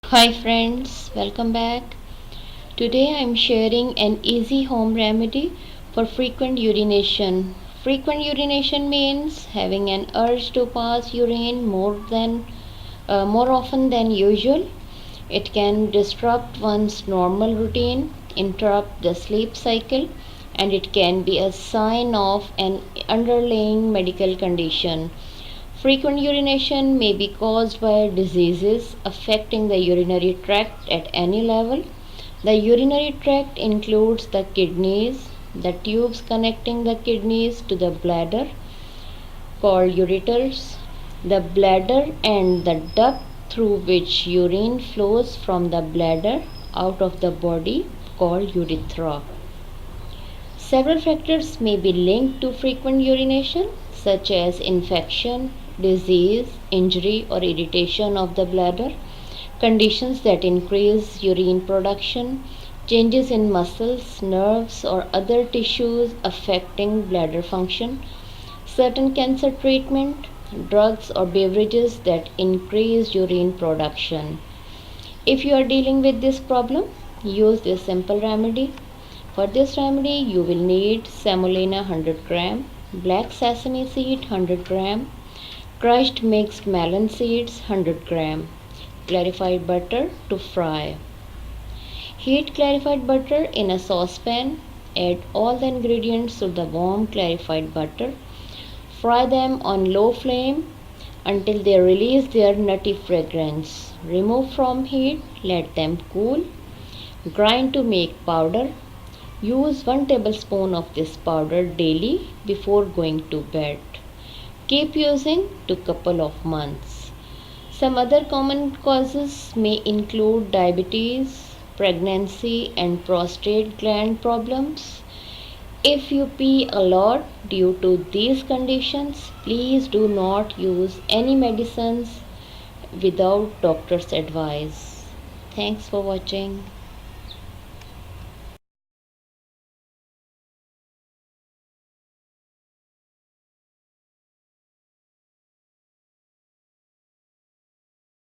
Hi friends, welcome back. Today I am sharing an easy home remedy for frequent urination. Frequent urination means having an urge to pass urine more often than usual. It can disrupt one's normal routine, interrupt the sleep cycle, and it can be a sign of an underlying medical condition. Frequent urination may be caused by diseases affecting the urinary tract at any level. The urinary tract includes the kidneys, the tubes connecting the kidneys to the bladder called ureters, the bladder and the duct through which urine flows from the bladder out of the body called urethra. Several factors may be linked to frequent urination, such as infection, disease, injury, or irritation of the bladder, conditions that increase urine production, changes in muscles, nerves, or other tissues affecting bladder function, certain cancer treatment, drugs or beverages that increase urine production. If you are dealing with this problem, use this simple remedy. For this remedy, you will need semolina 100 gram, black sesame seed 100 gram, crushed mixed melon seeds 100 gram, clarified butter to fry. Heat clarified butter in a saucepan. Add all the ingredients to the warm clarified butter. Fry them on low flame until they release their nutty fragrance. Remove from heat, let them cool. Grind to make powder. Use 1 tablespoon of this powder daily before going to bed. Keep using to couple of months. Some other common causes may include diabetes, pregnancy, and prostate gland problems. If you pee a lot due to these conditions, please do not use any medicines without doctor's advice. Thanks for watching.